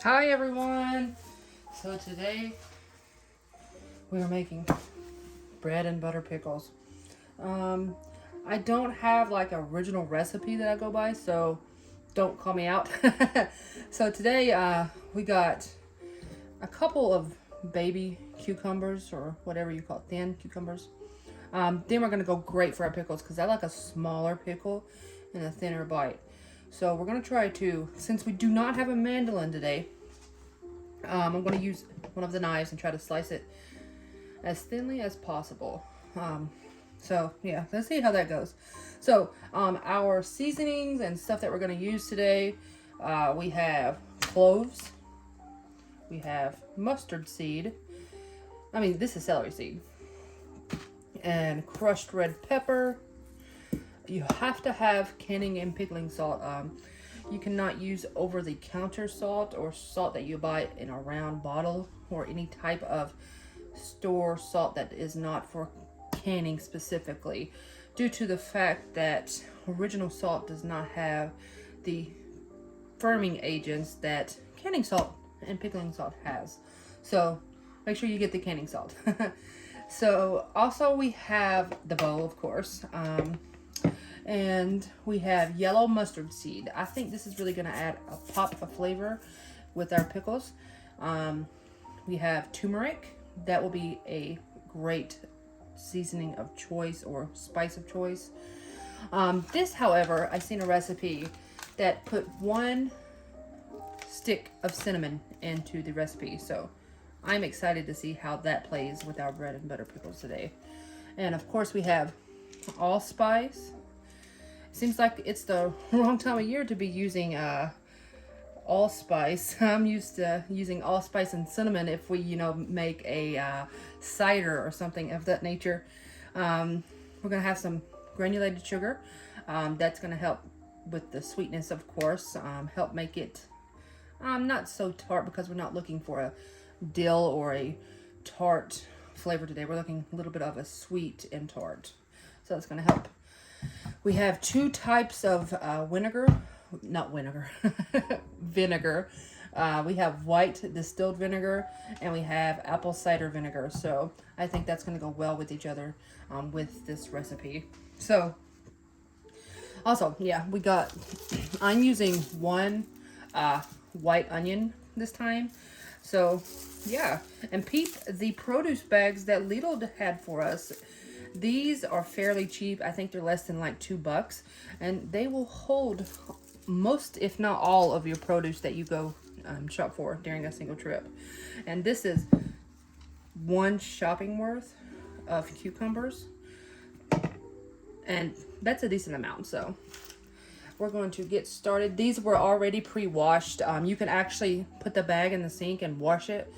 Hi everyone! So today we are making bread and butter pickles. I don't have like an original recipe that I go by, so don't call me out. So today we got a couple of baby cucumbers, or whatever you call it, thin cucumbers. Then we're going to go great for our pickles because I like a smaller pickle and a thinner bite. So we're going to try to, since we do not have a mandolin today, I'm going to use one of the knives and try to slice it as thinly as possible. So yeah, let's see how that goes. So our seasonings and stuff that we're going to use today, we have cloves, we have mustard seed, this is celery seed, and crushed red pepper. You have to have canning and pickling salt. You cannot use over-the-counter salt or salt that you buy in a round bottle, or any type of store salt that is not for canning specifically, due to the fact that original salt does not have the firming agents that canning salt and pickling salt has. So make sure you get the canning salt. So also we have the bowl, of course. And we have yellow mustard seed. I think this is really going to add a pop of flavor with our pickles. We have turmeric. That will be a great seasoning of choice or spice of choice. This, however, I seen a recipe that put 1 stick of cinnamon into the recipe. So I'm excited to see how that plays with our bread and butter pickles today. And of course we have allspice. Seems like it's the wrong time of year to be using allspice. I'm used to using allspice and cinnamon if we, make a cider or something of that nature. We're gonna have some granulated sugar. That's gonna help with the sweetness, of course. Help make it not so tart, because we're not looking for a dill or a tart flavor today. We're looking a little bit of a sweet and tart. So that's gonna help. We have 2 types of vinegar. We have white distilled vinegar, and we have apple cider vinegar. So I think that's going to go well with each other with this recipe. So also, yeah, I'm using 1 white onion this time. So yeah, and peep the produce bags that Lidl had for us. These are fairly cheap. I think they're less than like $2, and they will hold most, if not all, of your produce that you go shop for during a single trip. And this is 1 shopping worth of cucumbers, and that's a decent amount. So we're going to get started. These were already pre-washed. You can actually put the bag in the sink and wash it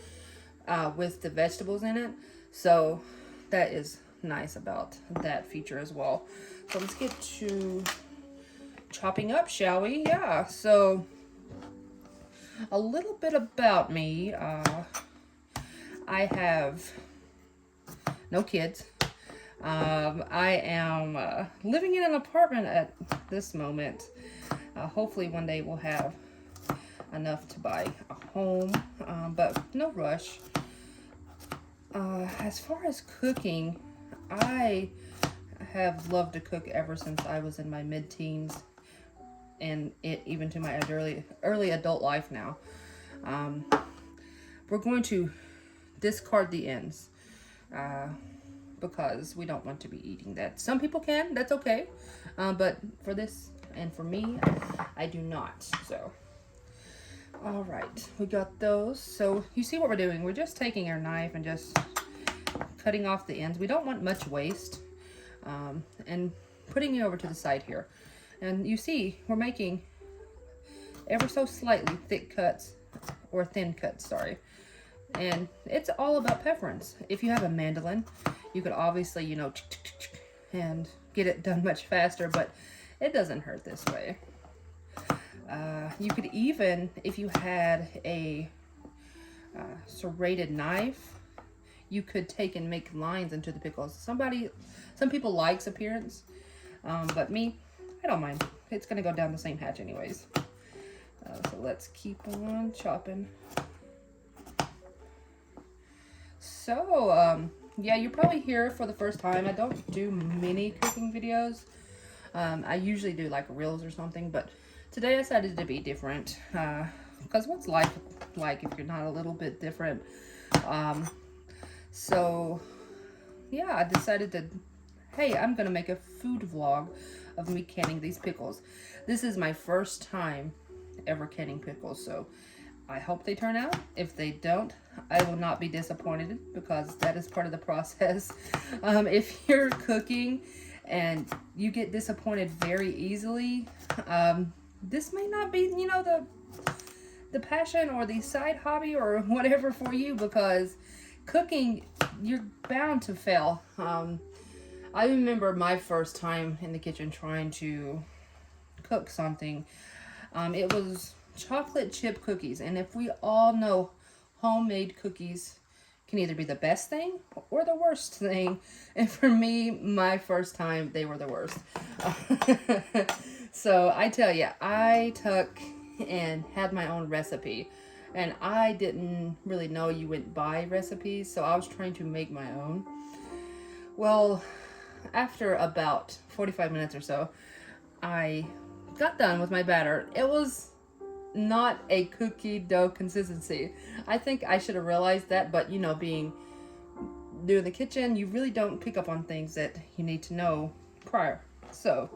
with the vegetables in it. So that is nice about that feature as well. So let's get to chopping up, shall we? Yeah, so a little bit about me. I have no kids. I am living in an apartment at this moment. Hopefully one day we'll have enough to buy a home, but no rush. As far as cooking, I have loved to cook ever since I was in my mid-teens, and even to my early adult life now. We're going to discard the ends because we don't want to be eating that. Some people can, that's okay. But for this and for me, I do not. So, all right, we got those. So you see what we're doing. We're just taking our knife and just cutting off the ends. We don't want much waste, and putting it over to the side here. And you see we're making ever so slightly thick cuts, or thin cuts, sorry. And it's all about preference. If you have a mandolin, you could obviously, and get it done much faster, but it doesn't hurt this way. You could even, if you had a serrated knife, you could take and make lines into the pickles. Some people likes appearance, but me, I don't mind. It's gonna go down the same hatch anyways. So let's keep on chopping. So, yeah, you're probably here for the first time. I don't do many cooking videos. I usually do like reels or something, but today I decided to be different. Because what's life like if you're not a little bit different? So, yeah, I decided to, hey, I'm going to make a food vlog of me canning these pickles. This is my first time ever canning pickles, so I hope they turn out. If they don't, I will not be disappointed because that is part of the process. If you're cooking and you get disappointed very easily, this may not be, you know, the passion or the side hobby or whatever for you, because cooking, you're bound to fail. I remember my first time in the kitchen trying to cook something. It was chocolate chip cookies, and if we all know, homemade cookies can either be the best thing or the worst thing, and for me, my first time, they were the worst. So I tell you, I took and had my own recipe, and I didn't really know you went by recipes, so I was trying to make my own. Well, after about 45 minutes or so, I got done with my batter. It was not a cookie dough consistency. I think I should have realized that, but you know, being new in the kitchen, you really don't pick up on things that you need to know prior. So,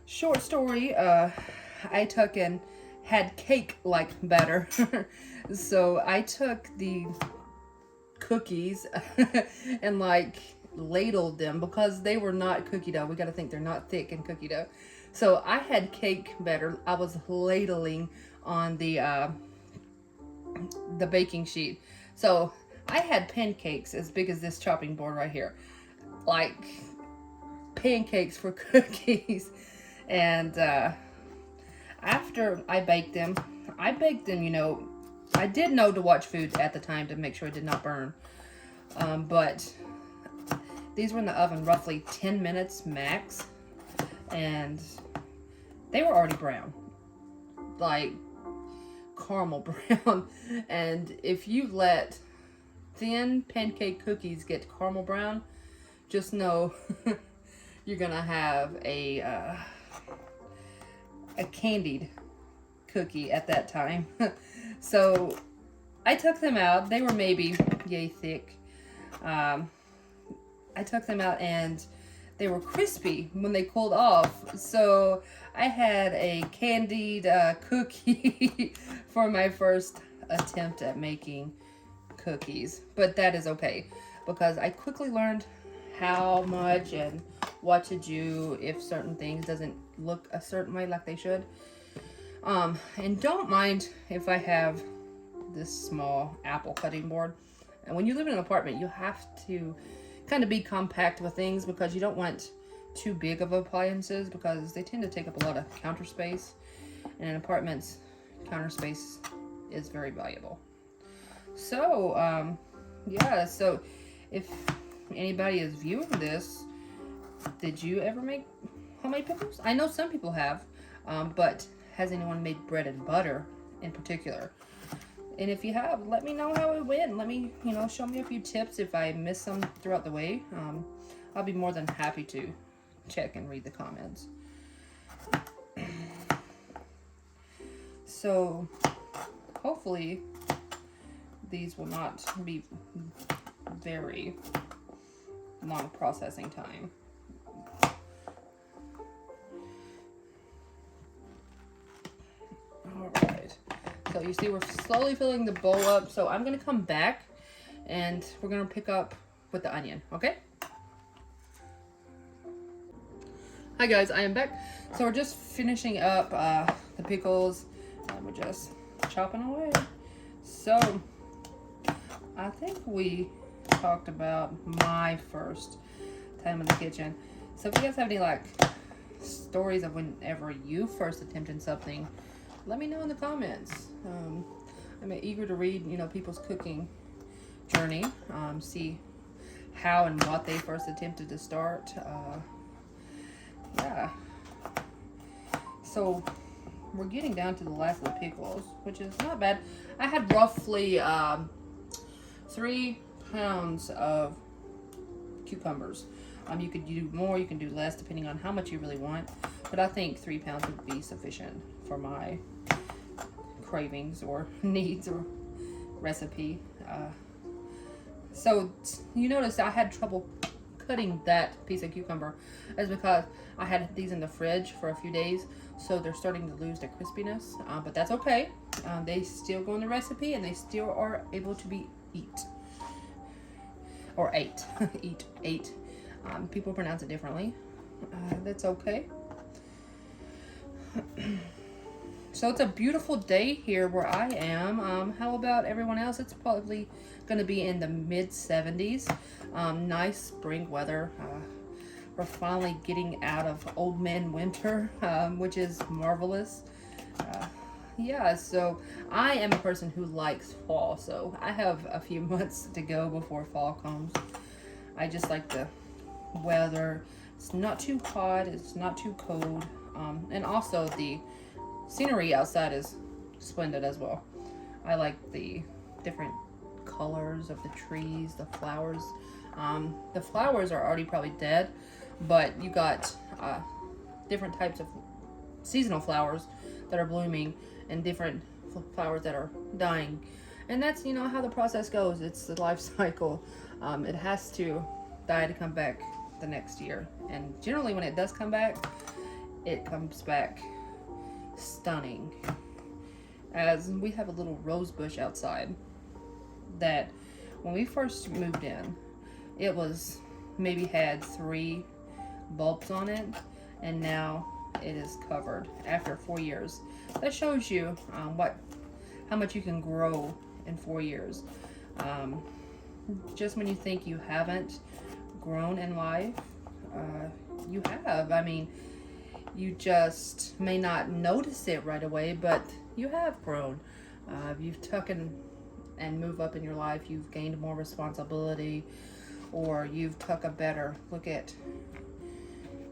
short story, I took and had cake-like batter. So I took the cookies and like ladled them because they were not cookie dough. We got to think they're not thick in cookie dough. So I had cake batter. I was ladling on the baking sheet. So I had pancakes as big as this chopping board right here, like pancakes for cookies. And after I baked them, you know, I did know to watch food at the time to make sure it did not burn. But these were in the oven roughly 10 minutes max, and they were already brown, like caramel brown. And if you let thin pancake cookies get caramel brown, just know you're gonna have a candied cookie at that time. So I took them out. They were maybe yay thick. I took them out and they were crispy when they cooled off. So I had a candied cookie for my first attempt at making cookies. But that is okay, because I quickly learned how much and what to do if certain things doesn't look a certain way like they should. And don't mind if I have this small apple cutting board. And when you live in an apartment, you have to kind of be compact with things, because you don't want too big of appliances because they tend to take up a lot of counter space. And in apartments, counter space is very valuable. So, yeah, so if anybody is viewing this, did you ever make homemade pickles? I know some people have, but has anyone made bread and butter in particular? And if you have, let me know how it went. Let me, you know, show me a few tips if I miss some throughout the way. I'll be more than happy to check and read the comments. So, hopefully, these will not be very long processing time. Alright, so you see we're slowly filling the bowl up, so I'm going to come back and we're going to pick up with the onion, okay? Hi guys, I am back. So we're just finishing up the pickles, and we're just chopping away. So, I think we talked about my first time in the kitchen. So if you guys have any like stories of whenever you first attempted something, let me know in the comments. I'm eager to read, you know, people's cooking journey, see how and what they first attempted to start. Yeah. So we're getting down to the last of the pickles, which is not bad. I had roughly 3 pounds of cucumbers. You could do more, you can do less, depending on how much you really want. But I think 3 pounds would be sufficient for my cravings or needs or recipe. So you notice I had trouble cutting that piece of cucumber. That's because I had these in the fridge for a few days, so they're starting to lose their crispiness. But that's okay. They still go in the recipe, and they still are able to be ate. Ate. People pronounce it differently. That's okay. So it's a beautiful day here where I am. How about everyone else? It's probably going to be in the mid 70s. Nice spring weather. We're finally getting out of old man winter, which is marvelous. Yeah, so I am a person who likes fall, so I have a few months to go before fall comes. I just like the weather. It's not too hot, it's not too cold, and also the scenery outside is splendid as well. I like the different colors of the trees, the flowers. The flowers are already probably dead, but you got different types of seasonal flowers that are blooming and different flowers that are dying. And that's, you know, how the process goes. It's the life cycle. It has to die to come back the next year. And generally when it does come back, it comes back stunning. As we have a little rose bush outside that when we first moved in, it was maybe had 3 bulbs on it, and now it is covered after 4 years. That shows you how much you can grow in 4 years. Just when you think you haven't grown in life, you have. I mean, you just may not notice it right away, but you have grown. You've taken and moved up in your life. You've gained more responsibility, or you've took a better look at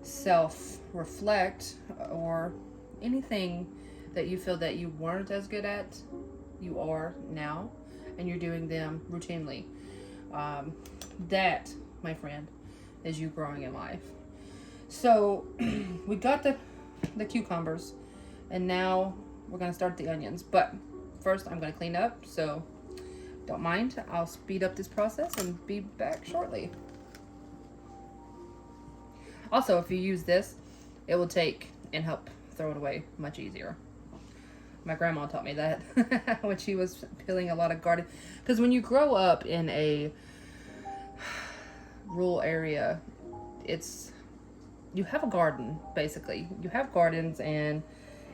self-reflect, or anything that you feel that you weren't as good at, you are now, and you're doing them routinely. That, my friend, is you growing in life. So we got the cucumbers, and now we're gonna start the onions. But first I'm gonna clean up, so don't mind. I'll speed up this process and be back shortly. Also, if you use this, it will take and help throw it away much easier. My grandma taught me that when she was peeling a lot of garden. Because when you grow up in a rural area, you have a garden, basically. You have gardens, and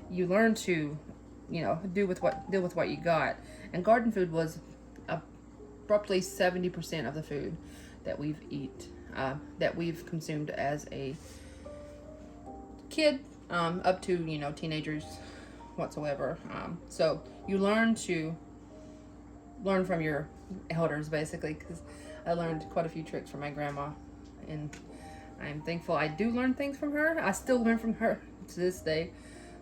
you learn to, you know, deal with what you got. And garden food was abruptly 70% of the food that we've consumed as a kid, up to, you know, teenagers whatsoever. So you learn from your elders, basically, because I learned quite a few tricks from my grandma, and I'm thankful I do learn things from her. I still learn from her to this day.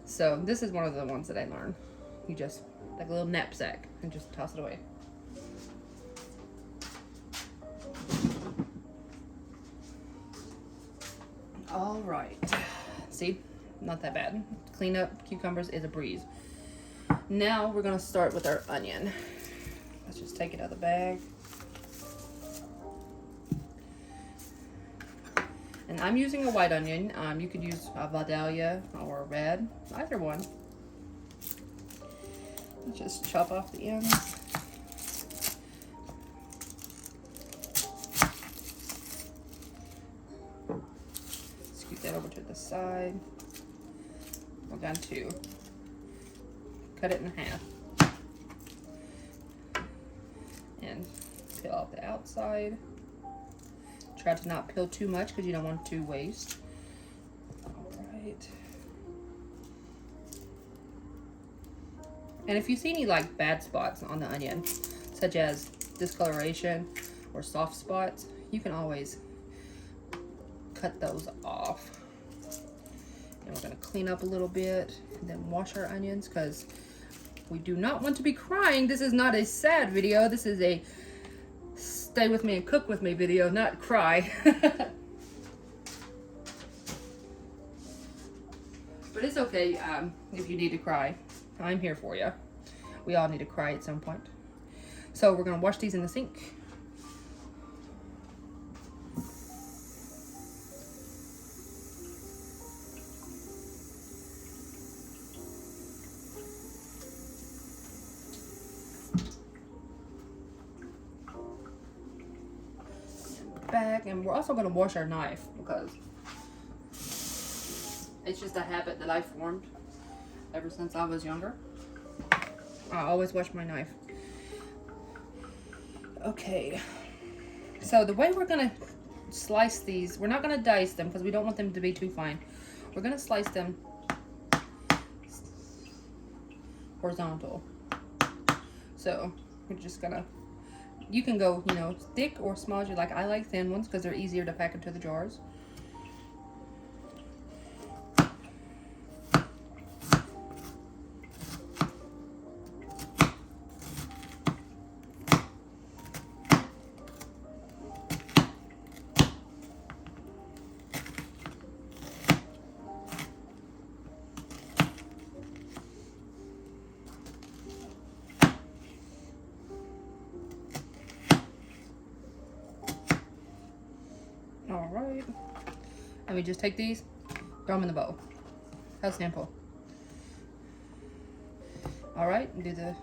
So this is one of the ones that I learned. You just, like a little knapsack, and just toss it away. All right. See, not that bad. Clean up cucumbers is a breeze. Now we're gonna start with our onion. Let's just take it out of the bag. And I'm using a white onion. You could use a Vidalia or a red, either one. Just chop off the ends. Scoot that over to the side. We're going to cut it in half. And peel off the outside. Try to not peel too much because you don't want to waste. All right. And if you see any like bad spots on the onion, such as discoloration or soft spots, you can always cut those off. And we're gonna clean up a little bit and then wash our onions because we do not want to be crying. This is not a sad video. This is a stay with me and cook with me video, not cry. But it's okay if you need to cry. I'm here for you. We all need to cry at some point. So we're gonna wash these in the sink. Back, and we're also gonna wash our knife because it's just a habit that I formed ever since I was younger. I always wash my knife. Okay, so the way we're gonna slice these, we're not gonna dice them because we don't want them to be too fine. We're gonna slice them horizontal. So we're just gonna, you can go, you know, thick or small as you like. I like thin ones because they're easier to pack into the jars. All right, let me just take these, throw them in the bowl. How simple. All right, do the,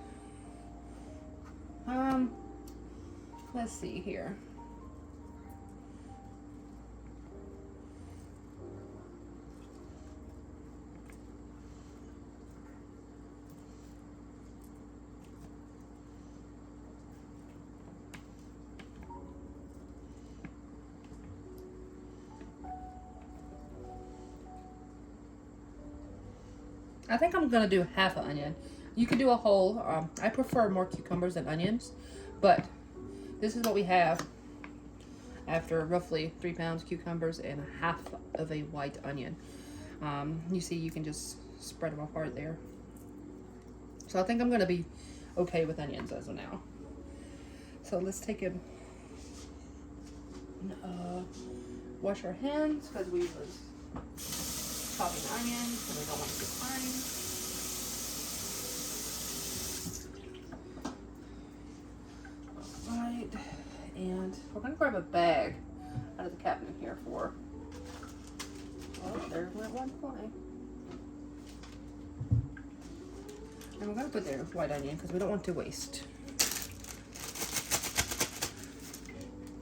let's see here. I think I'm gonna do half an onion. You could do a whole. I prefer more cucumbers than onions, but this is what we have after roughly 3 pounds cucumbers and half of a white onion. You see, you can just spread them apart there. So I think I'm gonna be okay with onions as of now. So let's take a wash our hands because we was chopping onions and we don't want to get fine. Alright, and we're going to grab a bag out of the cabinet here for, oh, there went one fly. And we're going to put their white onion because we don't want to waste.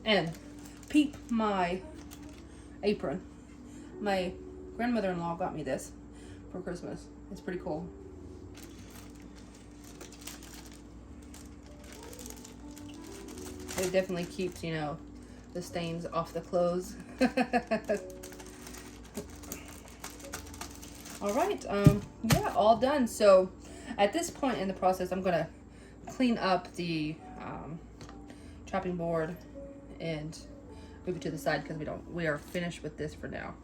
And peep my apron. My grandmother-in-law got me this for Christmas. It's pretty cool. It definitely keeps, you know, the stains off the clothes. All right, yeah, all done. So at this point in the process, I'm gonna clean up the chopping board and move it to the side because we are finished with this for now.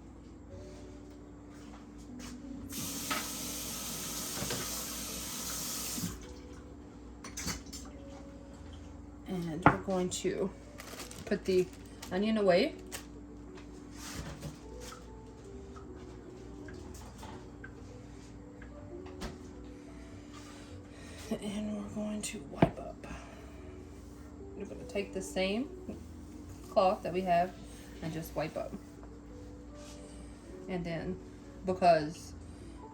And we're going to put the onion away. And we're going to wipe up. We're going to take the same cloth that we have and just wipe up. And then, because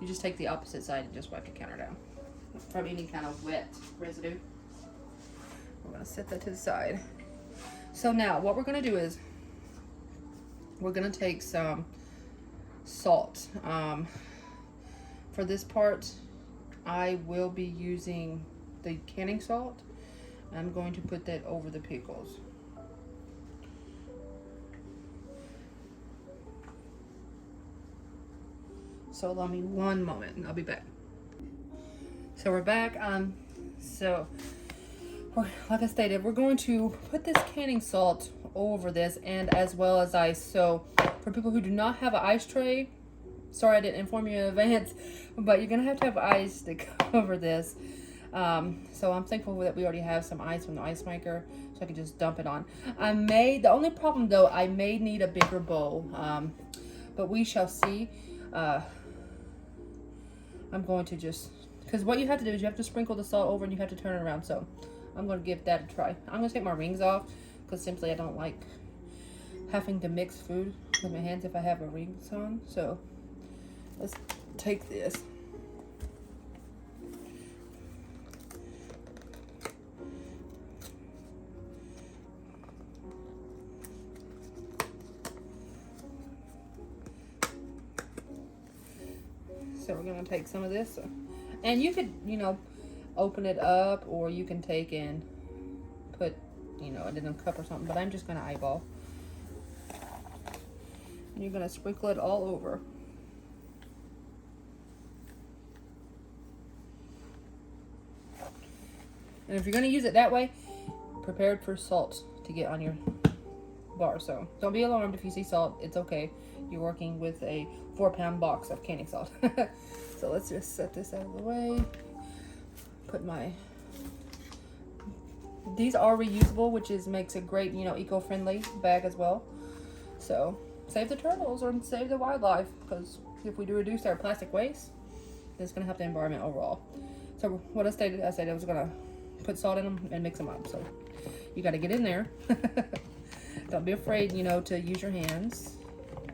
you just take the opposite side and just wipe the counter down from any kind of wet residue. We're going to set that to the side. So now what we're going to do is we're going to take some salt. For this part, I will be using the canning salt. I'm going to put that over the pickles. So allow me one moment and I'll be back. So we're back. Like I stated, we're going to put this canning salt over this and as well as ice. So for people who do not have an ice tray, Sorry I didn't inform you in advance, but you're going to have ice to cover this. So I'm thankful that we already have some ice from the ice maker, so I can just dump it on. The only problem though, I may need a bigger bowl, but we shall see. I'm going to just, because what you have to do is you have to sprinkle the salt over and you have to turn it around. So I'm going to give that a try. I'm going to take my rings off because simply I don't like having to mix food with my hands if I have a rings on. So let's take this. So we're going to take some of this. And you could, open it up, or you can take and put, it in a cup or something. But I'm just going to eyeball. And you're going to sprinkle it all over. And if you're going to use it that way, prepared for salt to get on your bar. So don't be alarmed if you see salt. It's okay. You're working with a 4-pound box of canning salt. So let's just set this out of the way. Put these are reusable, which makes a great, eco-friendly bag as well. So save the turtles or save the wildlife, because if we do reduce our plastic waste, it's going to help the environment overall. So what I stated I was going to put salt in them and mix them up. So you got to get in there. Don't be afraid, to use your hands,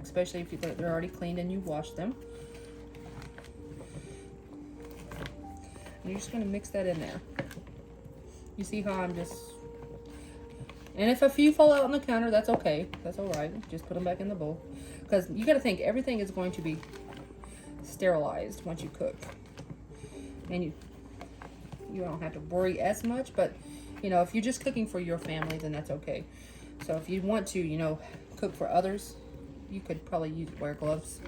especially if they're already cleaned and you wash them. And you're just going to mix that in there. You see how I'm just... And if a few fall out on the counter, that's okay. That's all right. Just put them back in the bowl. Because you got to think, everything is going to be sterilized once you cook. And you don't have to worry as much. But, if you're just cooking for your family, then that's okay. So if you want to, cook for others, you could probably wear gloves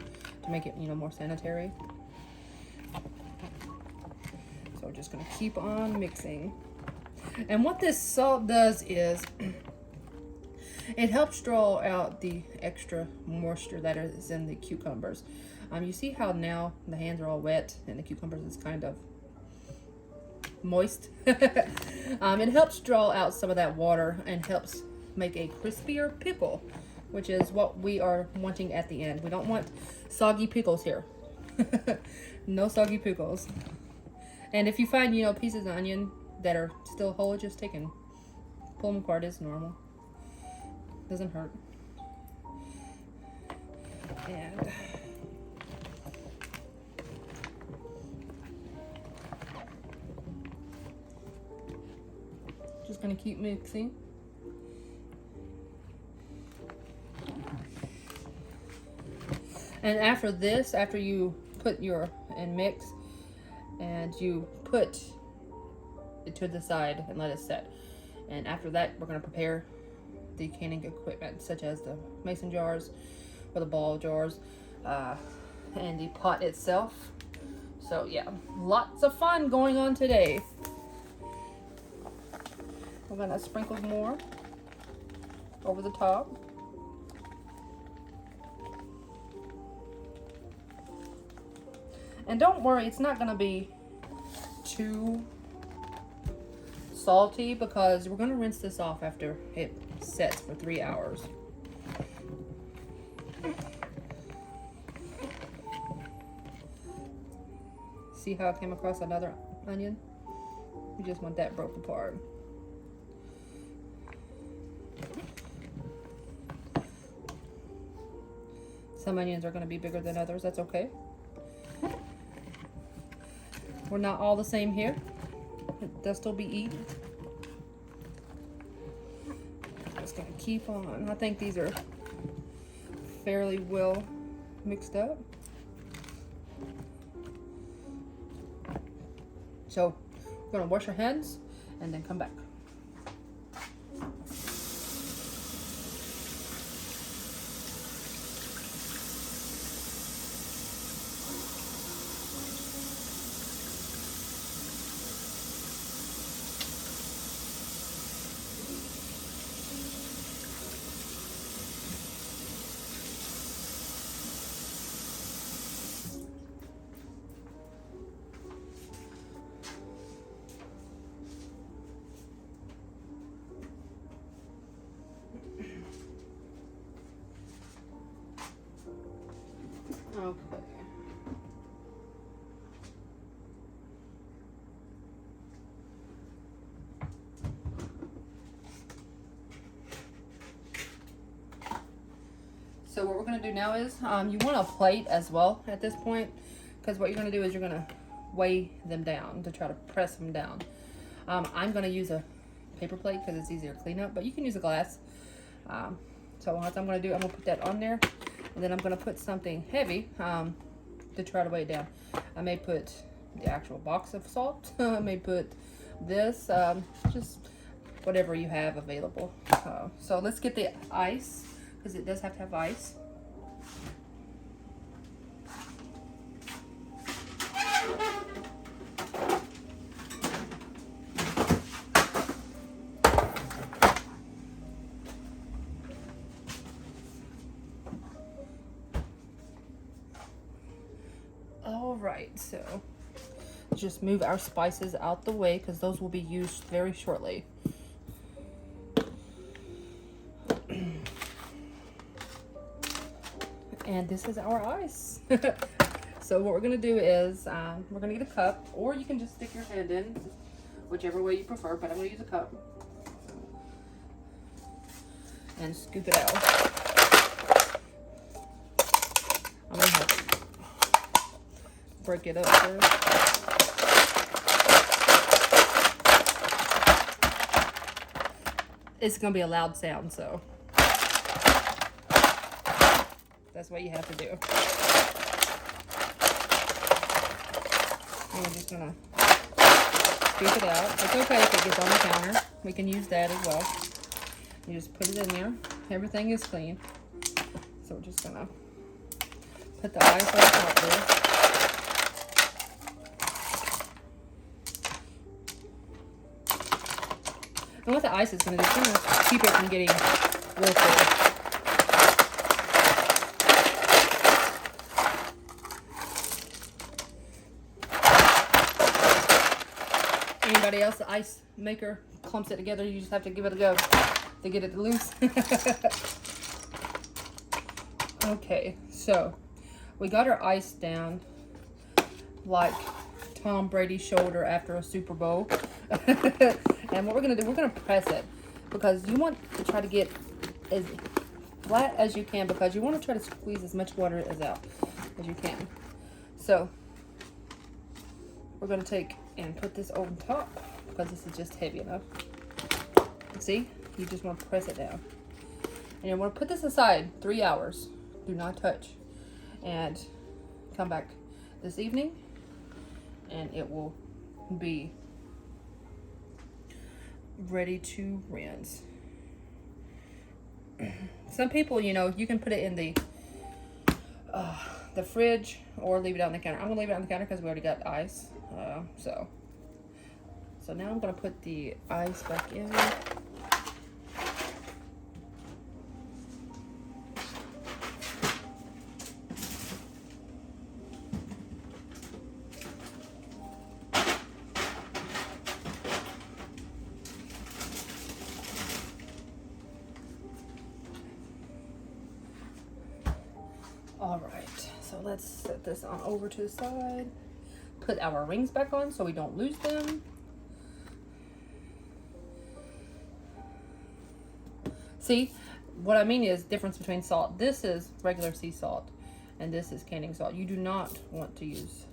to make it, more sanitary. So we're just going to keep on mixing. And what this salt does is it helps draw out the extra moisture that is in the cucumbers. You see how now the hands are all wet and the cucumbers is kind of moist. It helps draw out some of that water and helps make a crispier pickle, which is what we are wanting at the end. We don't want soggy pickles here. No soggy pickles. And if you find, pieces of onion that are still whole, just take and pull them apart. It's normal. Doesn't hurt. And just gonna keep mixing. And after this, after you put and mix, and you put it to the side and let it set. And after that, we're going to prepare the canning equipment, such as the mason jars or the ball jars, and the pot itself. So yeah, lots of fun going on today. We're going to sprinkle more over the top. And don't worry, it's not going to be too salty, because we're going to rinse this off after it sets for 3 hours. See how I came across another onion? We just want that broke apart. Some onions are going to be bigger than others. That's okay. We're not all the same here. They'll still be eaten. Just gonna keep on. I think these are fairly well mixed up. So we're gonna wash our hands and then come back. we're going to do now is you want a plate as well at this point, because what you're going to do is you're going to weigh them down to try to press them down. I'm going to use a paper plate because it's easier to clean up, but you can use a glass. So what I'm going to do, I'm going to put that on there, and then I'm going to put something heavy to try to weigh it down. I may put the actual box of salt. I may put this, just whatever you have available. So let's get the ice, because it does have to have ice. All right, so just move our spices out the way because those will be used very shortly. And this is our ice. So what we're gonna do is we're gonna get a cup, or you can just stick your hand in, whichever way you prefer, but I'm gonna use a cup and scoop it out. I'm gonna have to break it up first. It's gonna be a loud sound, so that's what you have to do. And we're just gonna scoop it out. It's okay if it gets on the counter. We can use that as well. You just put it in there. Everything is clean. So we're just gonna put the ice on top there. And what the ice is going to do, it's going to keep it from getting real cold. Anybody else, the ice maker clumps it together, you just have to give it a go to get it loose. Okay, so we got our ice down like Tom Brady's shoulder after a Super Bowl. And what we're going to do, we're going to press it because you want to try to get as flat as you can, because you want to try to squeeze as much water out as you can. So we're going to take and put this over top because this is just heavy enough. See, you just want to press it down. And you want to put this aside 3 hours. Do not touch. And come back this evening and it will be ready to rinse. Some people, you know, you can put it in the fridge or leave it out on the counter. I'm gonna leave it on the counter because we already got ice. So now I'm gonna put the ice back in. All right, so let's set this on over to the side. Put our rings back on so we don't lose them. See, what I mean is difference between salt. This is regular sea salt, and this is canning salt. You do not want to use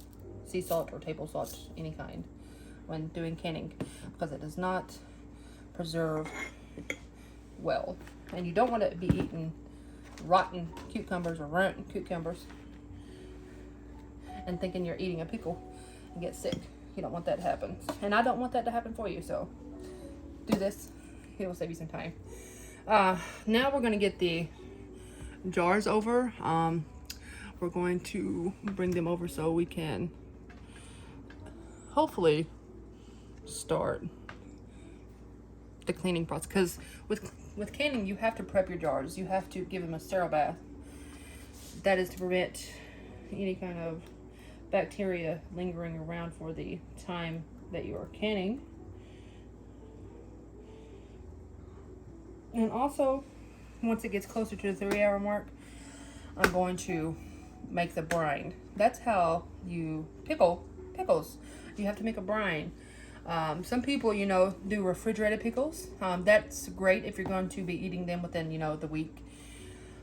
sea salt or table salt, any kind, when doing canning, because it does not preserve well. And you don't want it to be eaten rotten cucumbers or rotten cucumbers and thinking you're eating a pickle and get sick. You don't want that to happen, and I don't want that to happen for you. So do this, it will save you some time. Now we're going to get the jars over. We're going to bring them over so we can hopefully start the cleaning process, because with canning you have to prep your jars. You have to give them a sterile bath. That is to prevent any kind of bacteria lingering around for the time that you are canning. And also, once it gets closer to the 3 hour mark, I'm going to make the brine. That's how you pickle pickles. You have to make a brine. Some people, you know, do refrigerated pickles. That's great if you're going to be eating them within, you know, the week.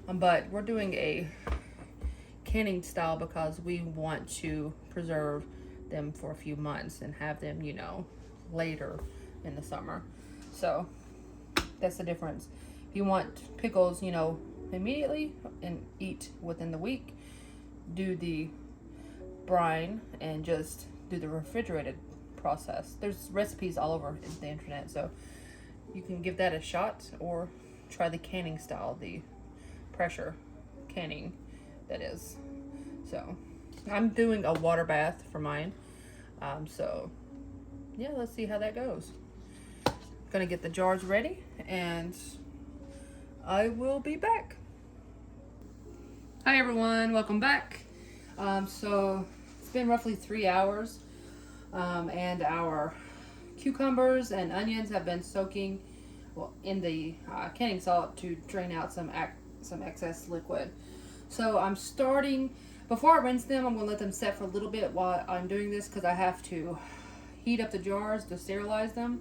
But we're doing a canning style because we want to preserve them for a few months and have them, you know, later in the summer. So that's the difference. If you want pickles, you know, immediately and eat within the week, do the brine and just do the refrigerated process. There's recipes all over the internet, so you can give that a shot or try the canning style, the pressure canning, that is. So I'm doing a water bath for mine. So yeah, let's see how that goes. Gonna get the jars ready and I will be back. Hi everyone, welcome back. So it's been roughly 3 hours, and our cucumbers and onions have been soaking, well, in the canning salt to drain out some excess liquid. So I'm starting, before I rinse them, I'm going to let them set for a little bit while I'm doing this because I have to heat up the jars to sterilize them.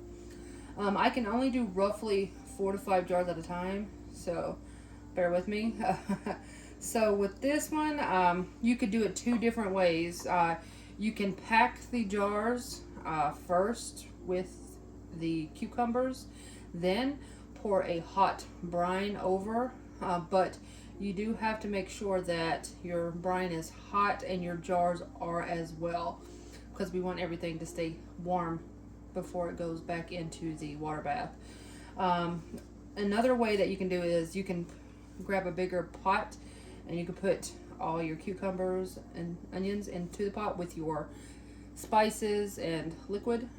I can only do roughly 4 to 5 jars at a time, so bear with me. So with this one, you could do it 2 different ways. You can pack the jars first with the cucumbers, then pour a hot brine over, but you do have to make sure that your brine is hot and your jars are as well, because we want everything to stay warm before it goes back into the water bath. Another way that you can do is you can grab a bigger pot and you can put all your cucumbers and onions into the pot with your spices and liquid,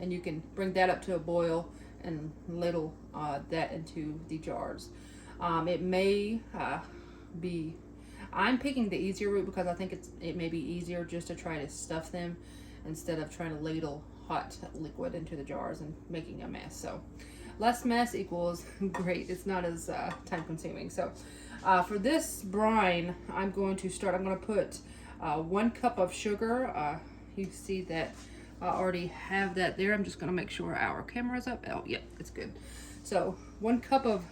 and you can bring that up to a boil and ladle that into the jars. It may be, I'm picking the easier route because I think it may be easier just to try to stuff them instead of trying to ladle hot liquid into the jars and making a mess. So less mess equals great. It's not as time consuming. So for this brine, I'm going to put 1 cup of sugar. You see that I already have that there. I'm just going to make sure our camera's up. Oh, yep, it's good. So 1 cup of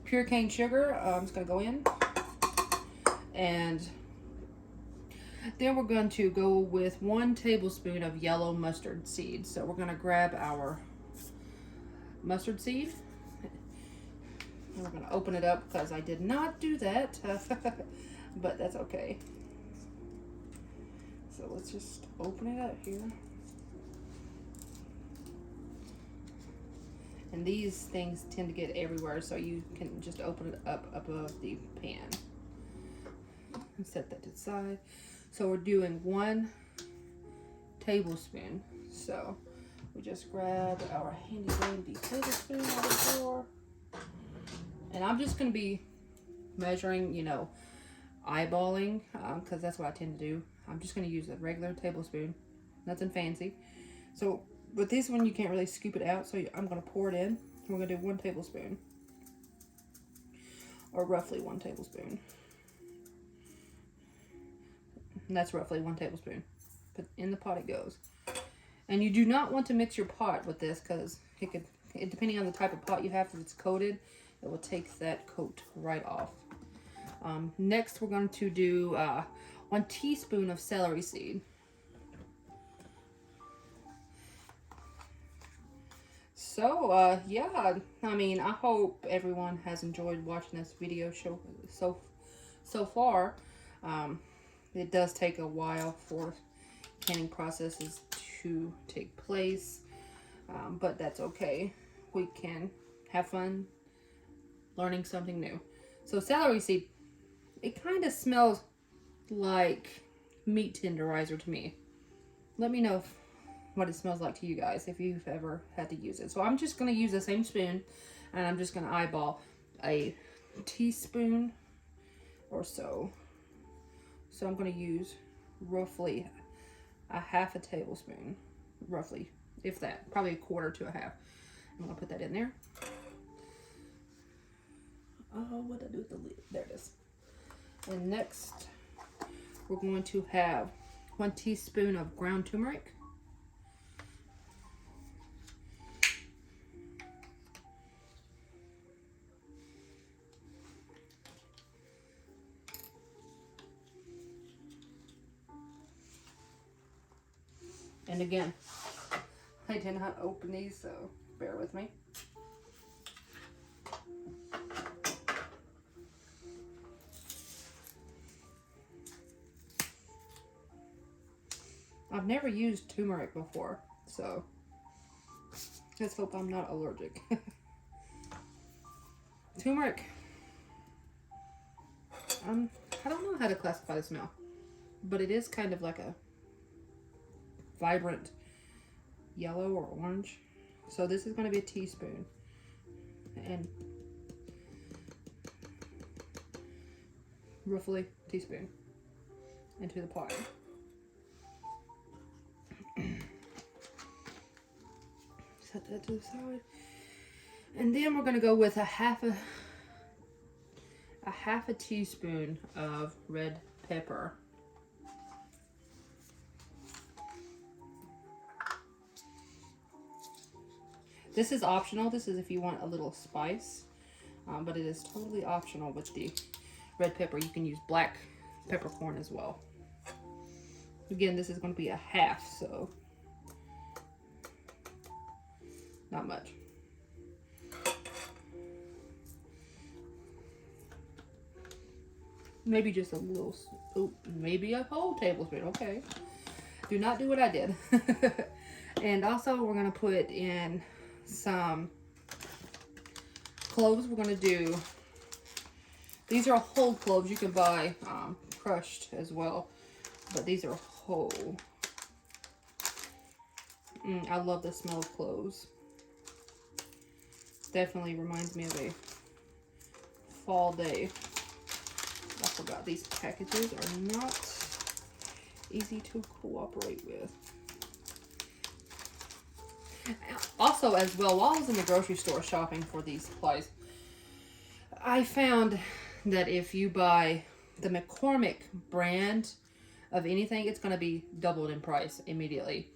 pure cane sugar. I'm just going to go in. And then we're going to go with 1 tablespoon of yellow mustard seed. So we're going to grab our mustard seed. And we're going to open it up because I did not do that. But that's okay. So let's just open it up here. And these things tend to get everywhere, so you can just open it up above the pan. And set that to the side. So we're doing 1 tablespoon. So we just grab our handy dandy tablespoon out of the drawer. And I'm just going to be measuring, you know, eyeballing, because that's what I tend to do. I'm just going to use a regular tablespoon, nothing fancy. So with this one, you can't really scoop it out, so I'm going to pour it in. We're going to do 1 tablespoon, or roughly 1 tablespoon. And that's roughly 1 tablespoon. But in the pot it goes. And you do not want to mix your pot with this because depending on the type of pot you have, if it's coated, it will take that coat right off. Next, we're going to do 1 teaspoon of celery seed. So, yeah, I mean, I hope everyone has enjoyed watching this video show so far. It does take a while for canning processes to take place, but that's okay. We can have fun learning something new. So celery seed, it kind of smells like meat tenderizer to me. Let me know what it smells like to you guys if you've ever had to use it. So I'm just going to use the same spoon, and I'm just going to eyeball a teaspoon or so. So I'm going to use roughly a half a tablespoon, roughly, if that, probably 1/4 to a half. I'm going to put that in there. Oh, what did I do with the lid? There it is. And next, we're going to have 1 teaspoon of ground turmeric. And again, I did not open these, so bear with me. I've never used turmeric before, so let's hope I'm not allergic. Turmeric, I don't know how to classify the smell, but it is kind of like a vibrant yellow or orange. So this is going to be a teaspoon, and roughly a teaspoon into the pot. Set that to the side, and then we're going to go with a half a teaspoon of red pepper. This is optional. This is if you want a little spice, but it is totally optional with the red pepper. You can use black peppercorn as well. Again, this is going to be a half, so not much. Maybe just a little, maybe a whole tablespoon. Okay. Do not do what I did. And also we're going to put in some cloves. We're going to do, these are whole cloves. You can buy crushed as well, but these are whole. I love the smell of cloves. Definitely reminds me of a fall day. I forgot these packages are not easy to cooperate with. Also, as well, while I was in the grocery store shopping for these supplies, I found that if you buy the McCormick brand of anything, it's going to be doubled in price immediately.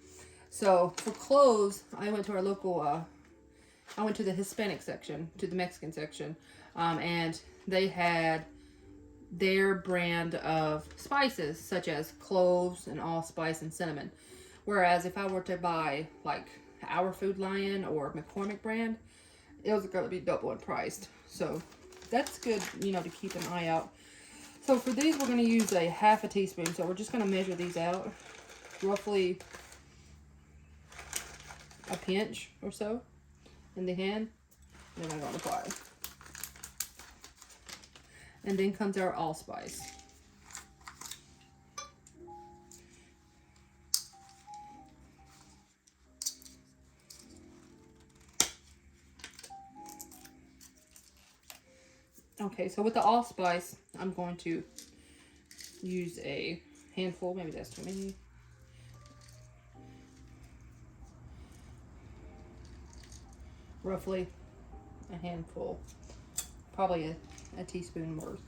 So for cloves, I went to our local, I went to the Hispanic section, to the Mexican section, and they had their brand of spices, such as cloves and allspice and cinnamon. Whereas if I were to buy like Our Food Lion or McCormick brand, it was going to be double in price. So that's good, you know, to keep an eye out. So for these, we're going to use a half a teaspoon. So we're just going to measure these out, roughly a pinch or so in the hand. And then I'm going to apply. And then comes our allspice. Okay, so with the allspice, I'm going to use a handful. Maybe that's too many. Roughly a handful. Probably a teaspoon worth.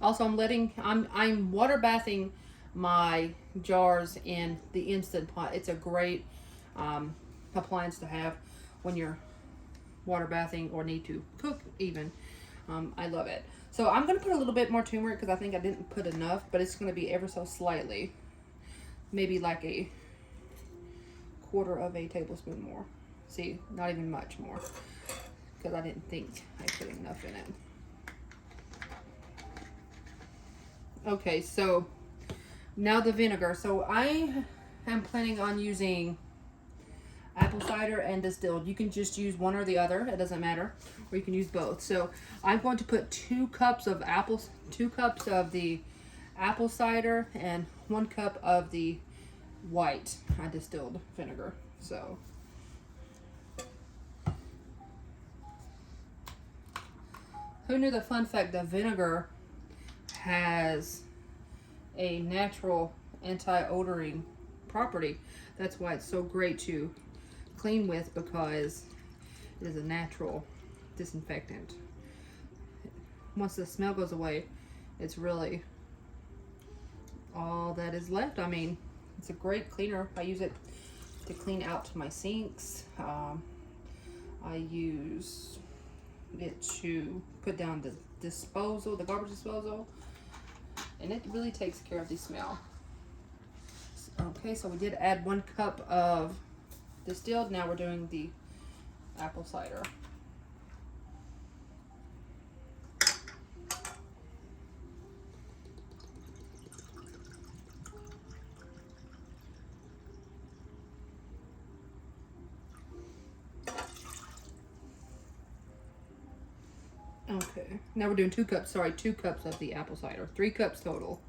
Also, I'm water bathing my jars in the Instant Pot. It's a great appliance to have when you're water bathing or need to cook even. I love it. So I'm going to put a little bit more turmeric because I think I didn't put enough, but it's going to be ever so slightly. Maybe like a quarter of a tablespoon more. See, not even much more because I didn't think I put enough in it. Okay, so now the vinegar. So I am planning on using apple cider and distilled. You can just use one or the other, it doesn't matter, or you can use both. So I'm going to put 2 cups of the apple cider and 1 cup of the white distilled vinegar. So who knew, the fun fact that vinegar has a natural anti-odoring property. That's why it's so great to clean with, because it is a natural disinfectant. Once the smell goes away, it's really all that is left. I mean, it's a great cleaner. I use it to clean out my sinks. I use it to put down the disposal, the garbage disposal, and it really takes care of the smell. Okay, so we did add 1 cup of distilled. Now we're doing the apple cider. Okay, now we're doing 2 cups, sorry, 2 cups of the apple cider. 3 cups total.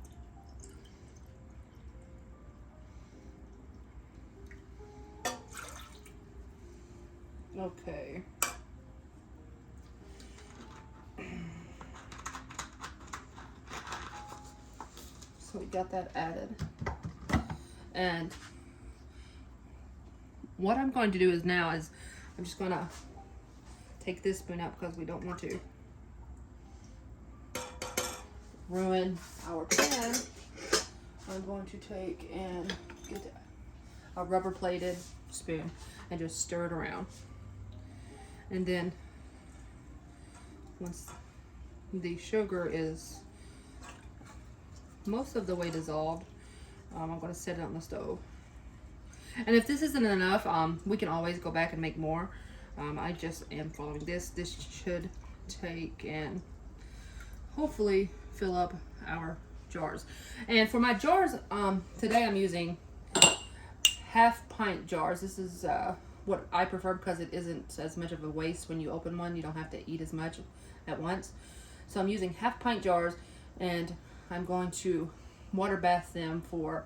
Okay. So we got that added. And what I'm going to do is now is I'm just going to take this spoon out because we don't want to ruin our pan. I'm going to take and get a rubber plated spoon and just stir it around. And then once the sugar is most of the way dissolved, I'm going to set it on the stove. And if this isn't enough, we can always go back and make more. I just am following this. This should take and hopefully fill up our jars. And for my jars, today I'm using half-pint jars. This is what I prefer because it isn't as much of a waste when you open one. You don't have to eat as much at once. So I'm using half-pint jars, and I'm going to water bath them for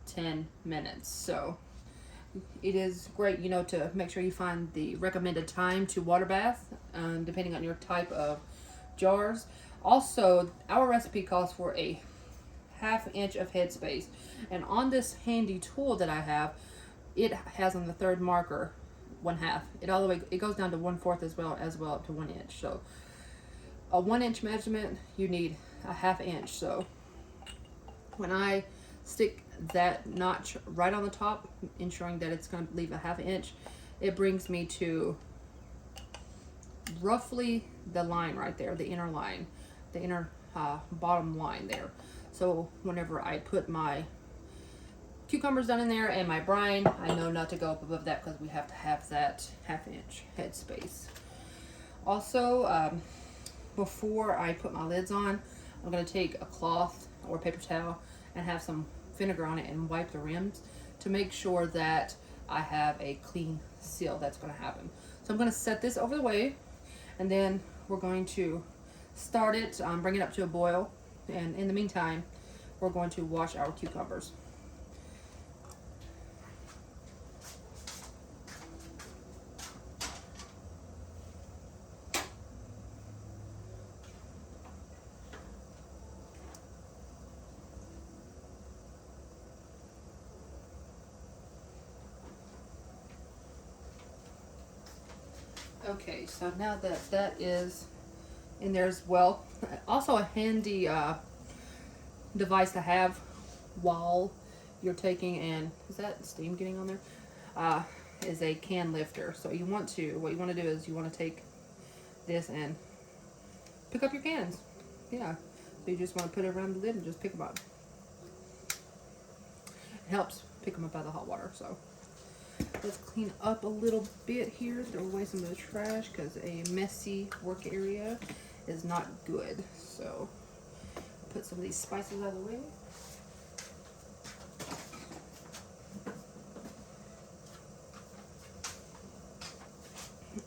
10 minutes. So it is great, you know, to make sure you find the recommended time to water bath, depending on your type of jars. Also, our recipe calls for a 1/2 inch of headspace, and on this handy tool that I have, it has on the 3rd marker 1/2. It all the way, it goes down to 1/4 as well up to 1 inch. So a 1 inch measurement, you need a 1/2 inch. So when I stick that notch right on the top, ensuring that it's going to leave a 1/2 inch, it brings me to roughly the line right there, the inner line, the inner bottom line there. So whenever I put my cucumbers down in there and my brine, I know not to go up above that because we have to have that 1/2 inch headspace. Also, before I put my lids on, I'm going to take a cloth or paper towel and have some vinegar on it and wipe the rims to make sure that I have a clean seal that's going to happen. So I'm going to set this over the way, and then we're going to start it, bring it up to a boil, and in the meantime we're going to wash our cucumbers. Okay, so now that that is in there as well, also a handy device to have while you're taking, and is that steam getting on there? Is a can lifter. So what you want to do is you want to take this and pick up your cans. Yeah, so you just want to put it around the lid and just pick them up. It helps pick them up out of the hot water. So let's clean up a little bit here, throw away some of the trash because a messy work area is not good. So put some of these spices out of the way.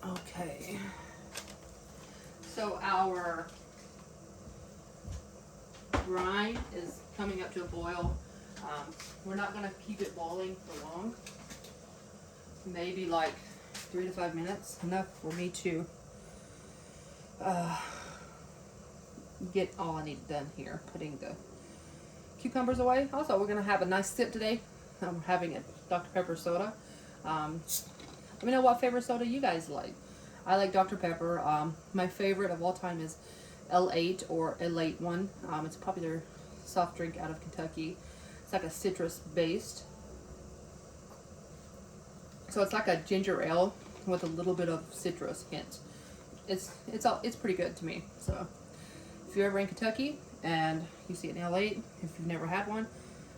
Okay, so our brine is coming up to a boil. We're not going to keep it boiling for long. Maybe like 3 to 5 minutes, enough for me to get all I need done here, putting the cucumbers away. Also, we're gonna have a nice sip today. I'm having a Dr. Pepper soda. Let me know what favorite soda you guys like. I like Dr. Pepper. My favorite of all time is L8 or Elate one. It's a popular soft drink out of Kentucky. It's like a citrus based. So it's like a ginger ale with a little bit of citrus hint. It's pretty good to me. So if you're ever in Kentucky and you see it nail 8, if you've never had one,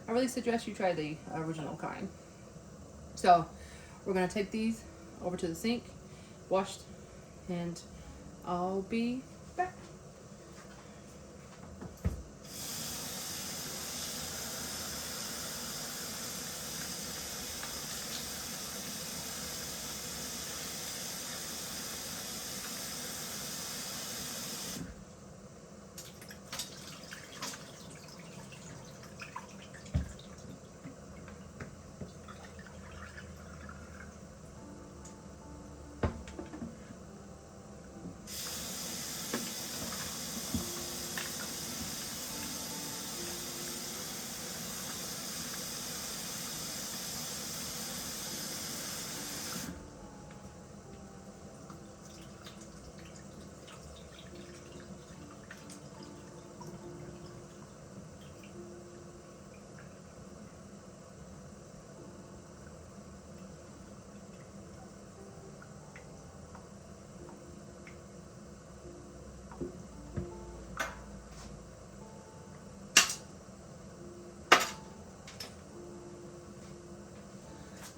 I really suggest you try the original kind. So we're going to take these over to the sink, washed, and I'll be back.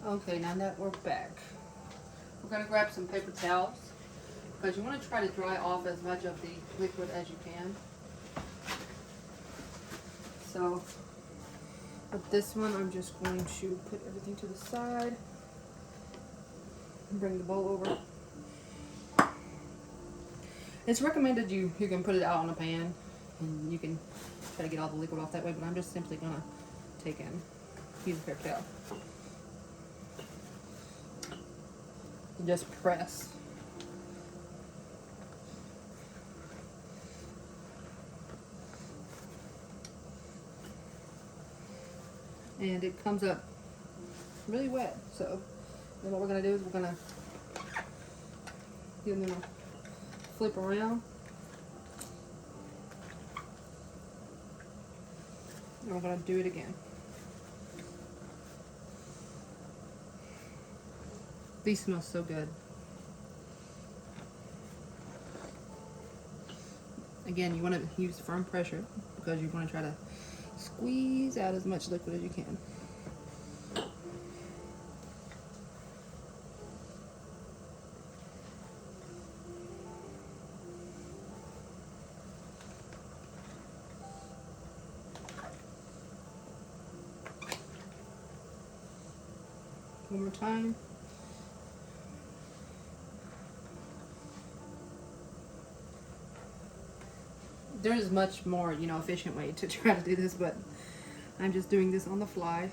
Okay, now that we're back, we're going to grab some paper towels because you want to try to dry off as much of the liquid as you can. So with this one, I'm just going to put everything to the side and bring the bowl over. It's recommended you can put it out on a pan and you can try to get all the liquid off that way, but I'm just simply going to use a paper towel. And just press. And it comes up really wet. So then what we're going to do is we're going to flip around. And we're going to do it again. These smell so good. Again, you want to use firm pressure because you want to try to squeeze out as much liquid as you can. One more time. There's much more, efficient way to try to do this, but I'm just doing this on the fly.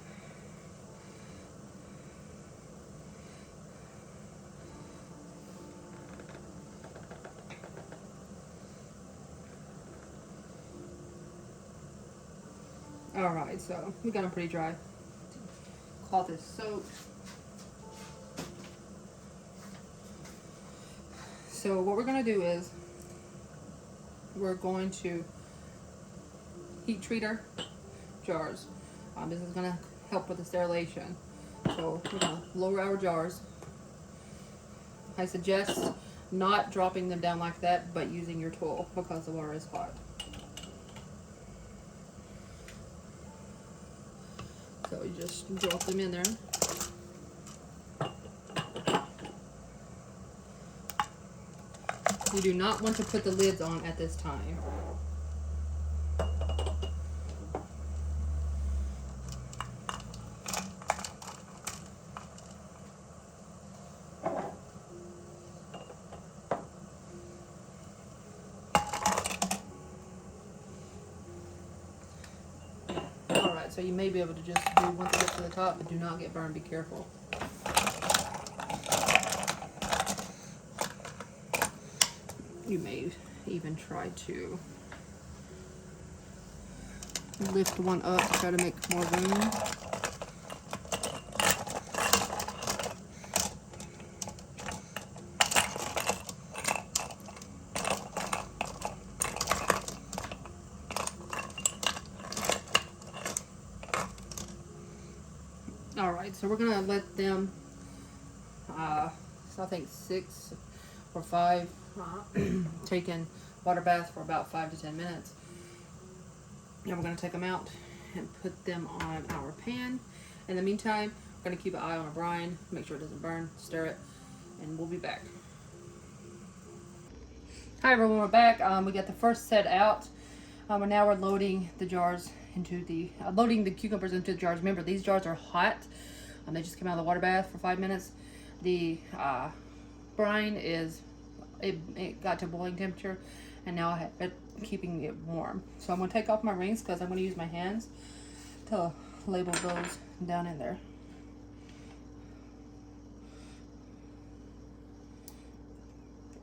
Alright, so we got them pretty dry. Cloth is soaked. So what we're going to do is we're going to heat treat our jars. This is going to help with the sterilization. So we're going to lower our jars. I suggest not dropping them down like that, but using your tool because the water is hot. So you just drop them in there. You do not want to put the lids on at this time. Alright, so you may be able to just do one step to the top, but do not get burned. Be careful. You may even try to lift one up to try to make more room. Alright, so we're going to let them, I think 6 or 5 taken water bath for about 5 to 10 minutes. Now we're going to take them out and put them on our pan. In the meantime, we're going to keep an eye on our brine, make sure it doesn't burn, stir it, and we'll be back. Hi everyone, we're back. We got the first set out. And now we're loading the jars into loading the cucumbers into the jars. Remember, these jars are hot. They just came out of the water bath for 5 minutes. The brine it got to boiling temperature, and now I have it keeping it warm. So I'm going to take off my rings because I'm going to use my hands to label those down in there.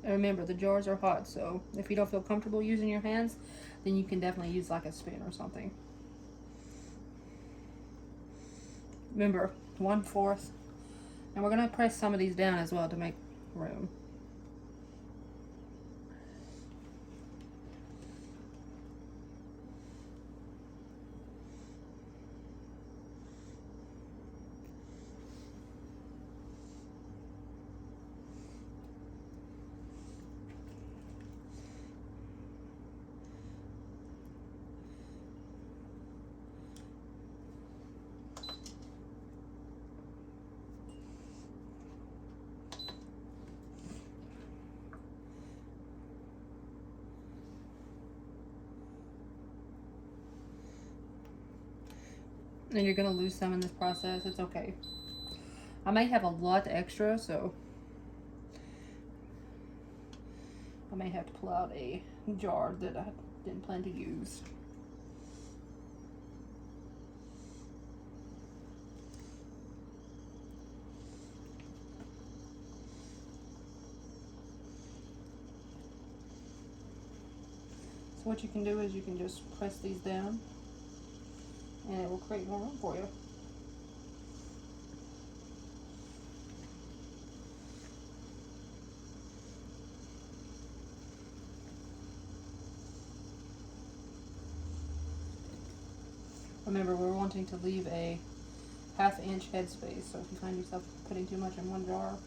And remember, the jars are hot, so if you don't feel comfortable using your hands, then you can definitely use like a spoon or something. Remember, 1/4. And we're going to press some of these down as well to make room. And you're going to lose some in this process. It's okay. I may have a lot extra, so I may have to pull out a jar that I didn't plan to use. So what you can do is you can just press these down, and it will create more room for you. Remember, we're wanting to leave a 1/2 inch headspace, so if you find yourself putting too much in one jar,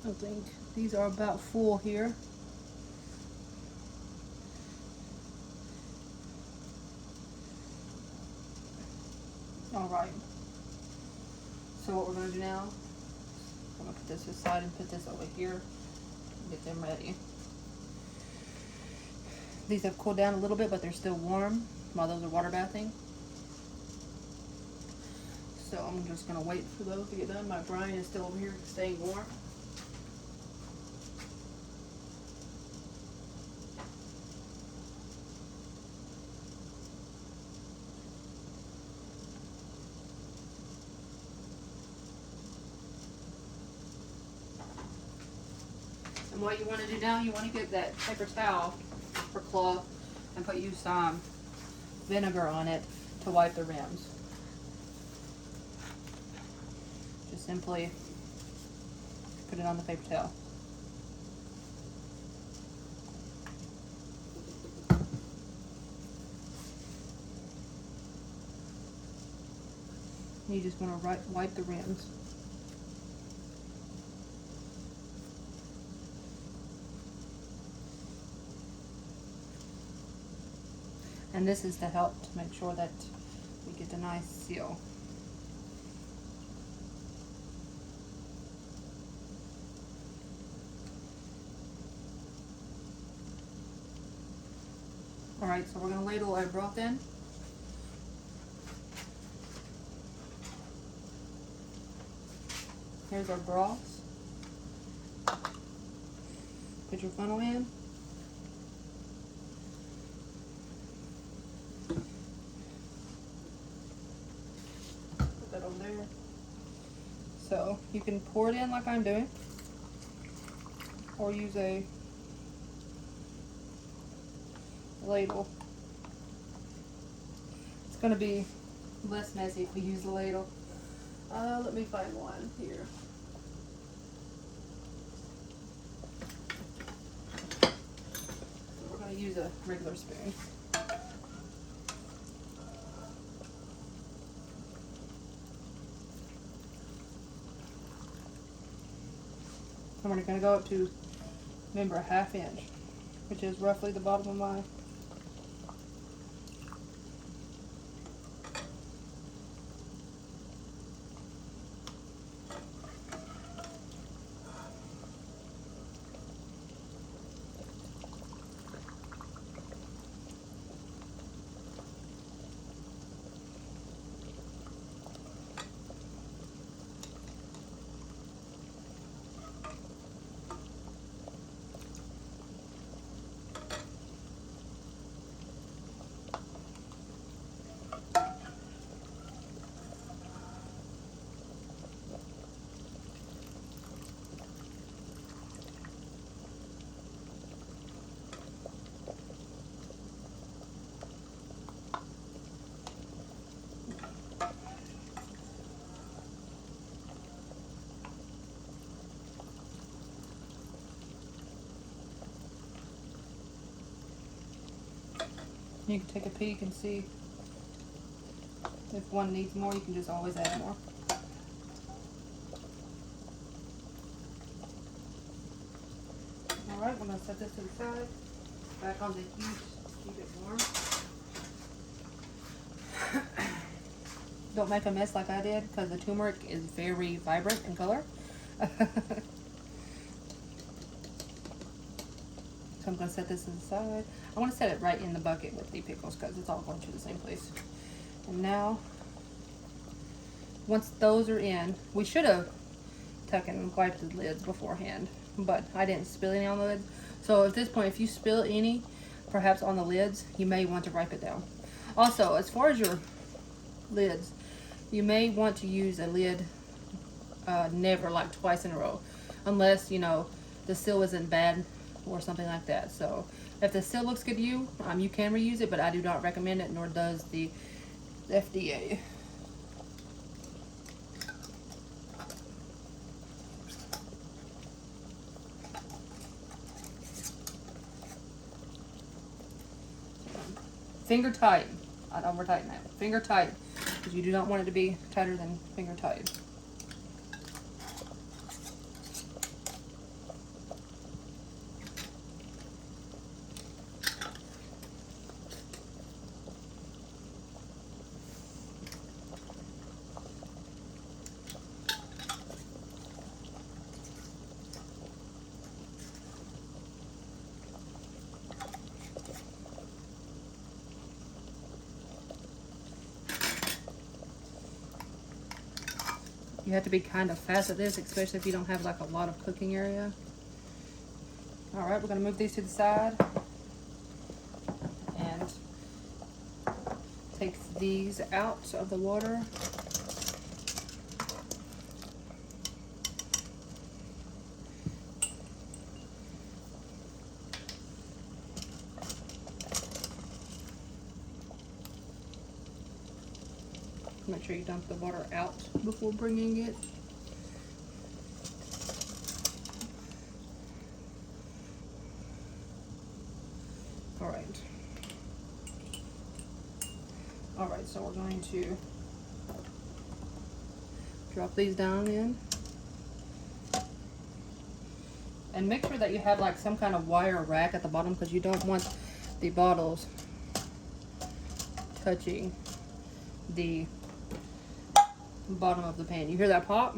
I think these are about full here. Alright. So what we're going to do now, I'm going to put this aside and put this over here and get them ready. These have cooled down a little bit, but they're still warm while those are water bathing. So I'm just going to wait for those to get done. My brine is still over here staying warm. And what you want to do now, you want to get that paper towel or cloth and put you some vinegar on it to wipe the rims. Just simply put it on the paper towel. You just want to wipe the rims. And this is to help to make sure that we get a nice seal. Alright, Alright, so we're going to ladle our broth in. Here's our broth. Put your funnel in. Put that over there. So you can pour it in like I'm doing, or use a ladle. It's going to be less messy if we use the ladle. Let me find one here. We're going to use a regular spoon. And we're going to go up to, remember, a 1/2 inch, which is roughly the bottom of my You can take a peek and see if one needs more. You can just always add more. Alright, we're going to set this to the side. Back on the heat, keep it warm. Don't make a mess like I did, because the turmeric is very vibrant in color. So I'm going to set this to the side. I want to set it right in the bucket with the pickles because it's all going to the same place. And now, once those are in, we should have tucked and wiped the lids beforehand, but I didn't spill any on the lids. So at this point, if you spill any, perhaps on the lids, you may want to wipe it down. Also, as far as your lids, you may want to use a lid never like twice in a row, unless, you know, the seal isn't bad or something like that. So if the seal looks good to you, you can reuse it, but I do not recommend it, nor does the FDA. Finger tight. I don't over tighten that. Finger tight, because you do not want it to be tighter than finger tight. You have to be kind of fast at this, especially if you don't have like a lot of cooking area. All right, we're gonna move these to the side and take these out of the water. Make sure you dump the water out before bringing it. All right. All right, so we're going to drop these down in. And make sure that you have like some kind of wire rack at the bottom, because you don't want the bottles touching the bottom of the pan. You hear that pop?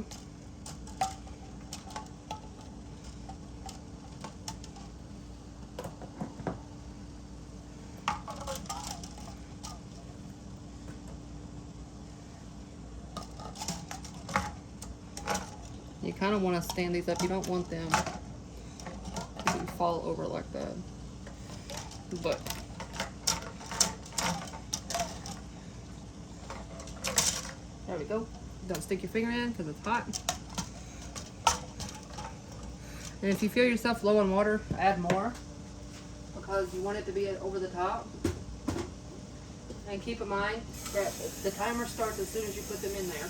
You kind of want to stand these up. You don't want them to fall over like that. But there we go. Don't stick your finger in because it's hot. And if you feel yourself low on water, add more because you want it to be over the top. And keep in mind that the timer starts as soon as you put them in there.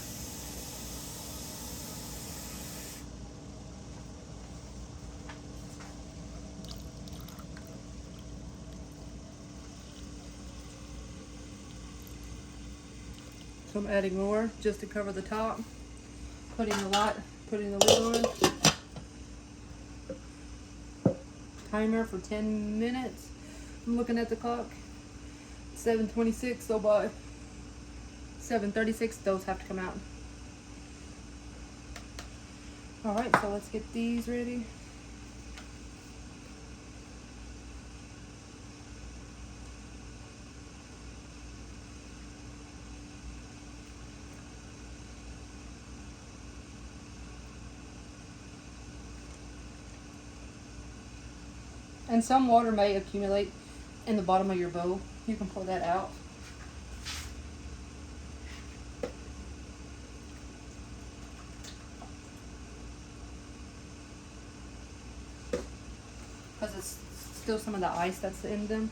So I'm adding more just to cover the top. Putting the lid on. Timer for 10 minutes. I'm looking at the clock. 7:26, so by 7:36 those have to come out. Alright, so let's get these ready. And some water may accumulate in the bottom of your bowl. You can pull that out. Because it's still some of the ice that's in them.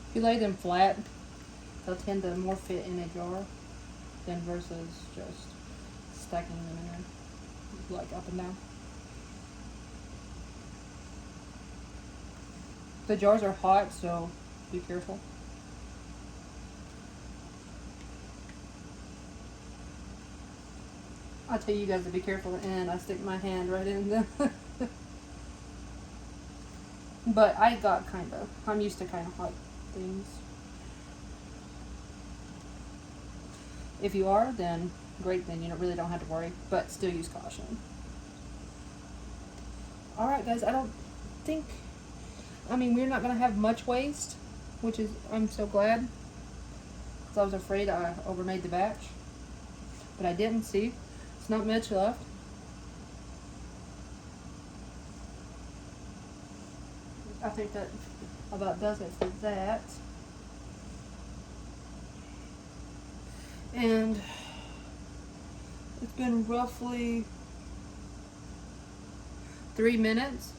If you lay them flat, they'll tend to more fit in a jar than versus just stacking them in there, like up and down. The jars are hot, so be careful. I tell you guys to be careful, and I stick my hand right in them. But I'm used to kind of hot things. If you are, then great, then you really don't have to worry, but still use caution. Alright guys, we're not going to have much waste, which is, I'm so glad, because I was afraid I overmade the batch, but I didn't. See, it's not much left. I think that about does it for that. And it's been roughly 3 minutes.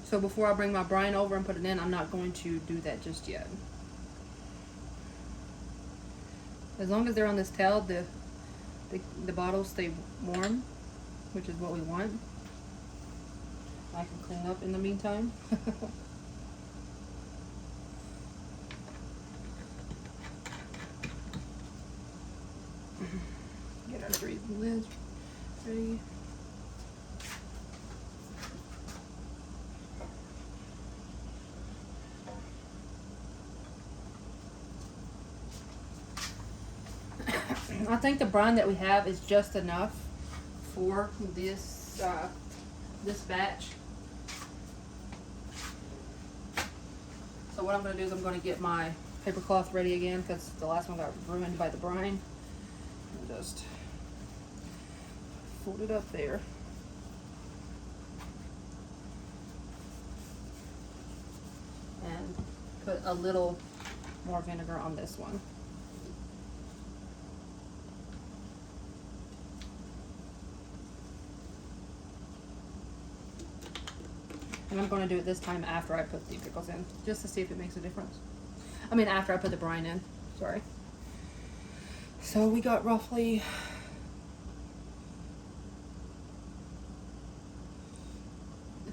So before I bring my brine over and put it in, I'm not going to do that just yet. As long as they're on this towel, the bottles stay warm, which is what we want. I can clean up in the meantime. Get our freezing lids ready. I think the brine that we have is just enough for this batch. So what I'm going to do is I'm going to get my paper cloth ready again because the last one got ruined by the brine. And just fold it up there. And put a little more vinegar on this one. And I'm going to do it this time after I put the pickles in, just to see if it makes a difference. I mean, after I put the brine in, sorry. So we got roughly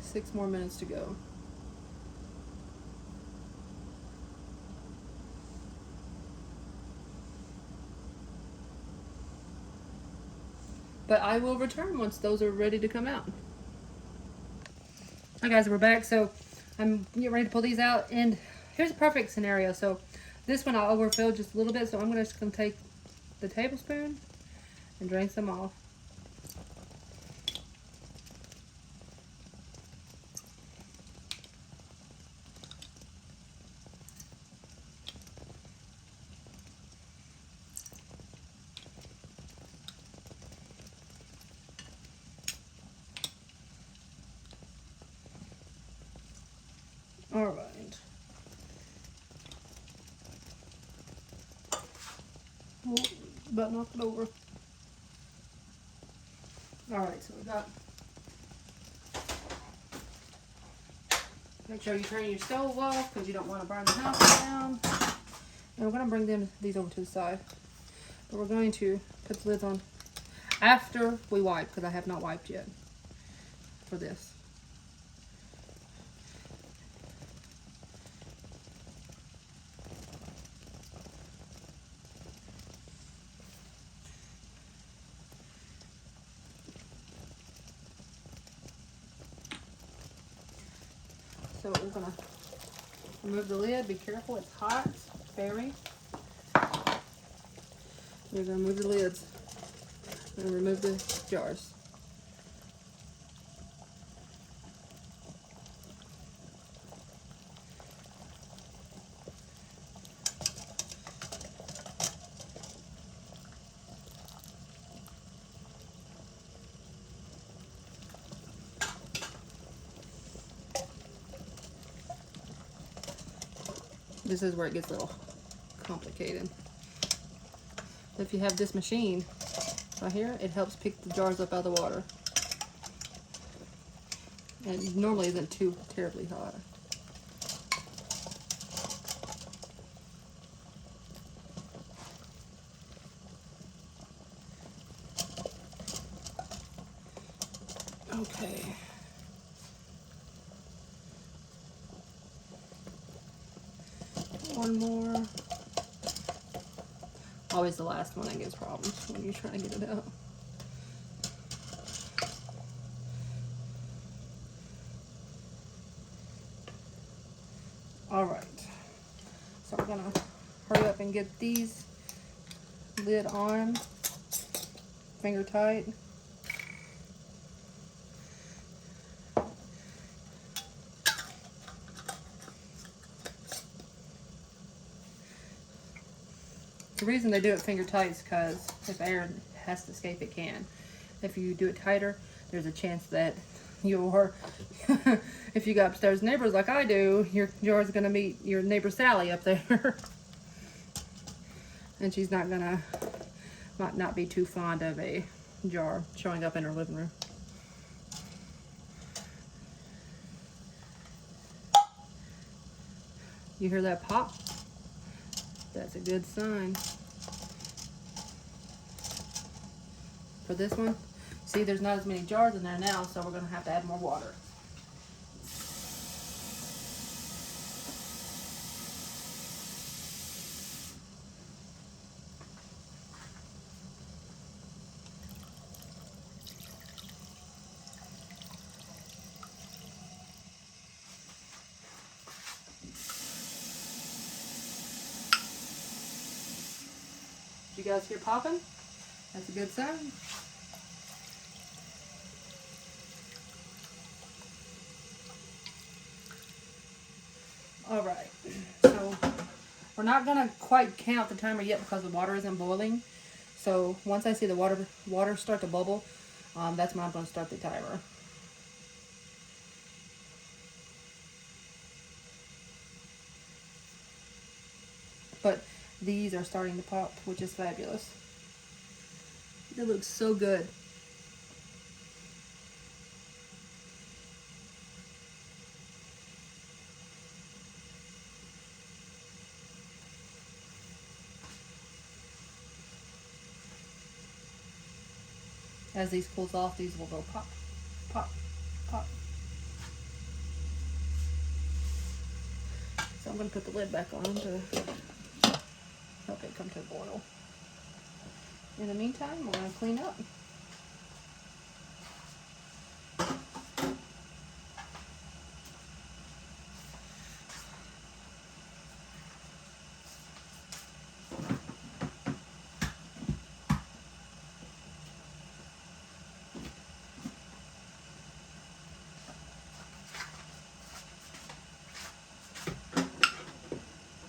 6 more minutes to go. But I will return once those are ready to come out. Hi guys, we're back. So I'm getting ready to pull these out, and here's a perfect scenario. So this one I'll overfill just a little bit, so I'm just going to take the tablespoon and drain some off. All right. Oh, about knocked it over. All right, so we got. Make sure you turn your stove off because you don't want to burn the house down. And we're going to bring these over to the side. But we're going to put the lids on after we wipe, because I have not wiped yet for this. So we're going to remove the lid. Be careful, it's hot, very. We're going to remove the lids and remove the jars. This is where it gets a little complicated. If you have this machine right here, it helps pick the jars up out of the water. And it normally isn't too terribly hot. Okay. One more. Always the last one that gives problems when you're trying to get it out. All right. So we're gonna hurry up and get these lid on, finger tight. The reason they do it finger tight is because if air has to escape, it can. If you do it tighter, there's a chance that if you got upstairs neighbors like I do, your jar's gonna meet your neighbor Sally up there. And she's might not be too fond of a jar showing up in her living room. You hear that pop? That's a good sign. For this one, see, there's not as many jars in there now, so we're going to have to add more water. You guys hear popping? That's a good sign. All right, so we're not gonna quite count the timer yet because the water isn't boiling. So once I see the water start to bubble, that's when I'm gonna start the timer. But these are starting to pop, which is fabulous. They look so good. As these cools off, these will go pop, pop, pop. So I'm going to put the lid back on to help it come to a boil. In the meantime, we're going to clean up.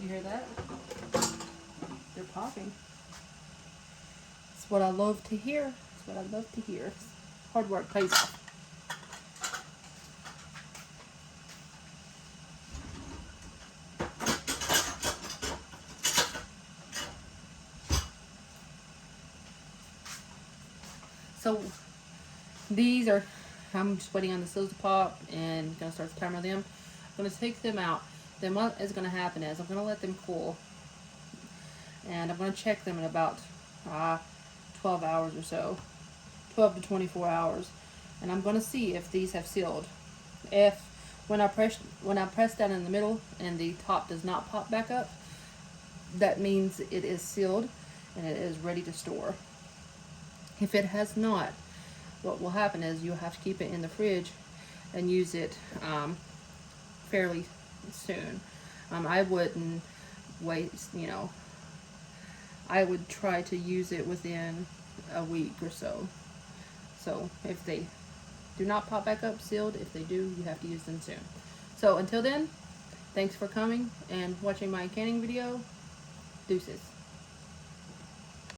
You hear that? They're popping. It's what I love to hear. It's what I love to hear. Hard work pays off. So these are, I'm just waiting on the sills to pop and gonna start the timer on them. I'm gonna take them out. Then what is gonna happen is I'm gonna let them cool, and I'm gonna check them in about 12 hours or so, 12 to 24 hours, and I'm gonna see if these have sealed. If when I press down in the middle and the top does not pop back up, that means it is sealed and it is ready to store. If it has not, what will happen is you'll have to keep it in the fridge and use it fairly soon. I wouldn't waste, I would try to use it within a week or so. So if they do not pop back up sealed, if they do, you have to use them soon. So until then, thanks for coming and watching my canning video. Deuces.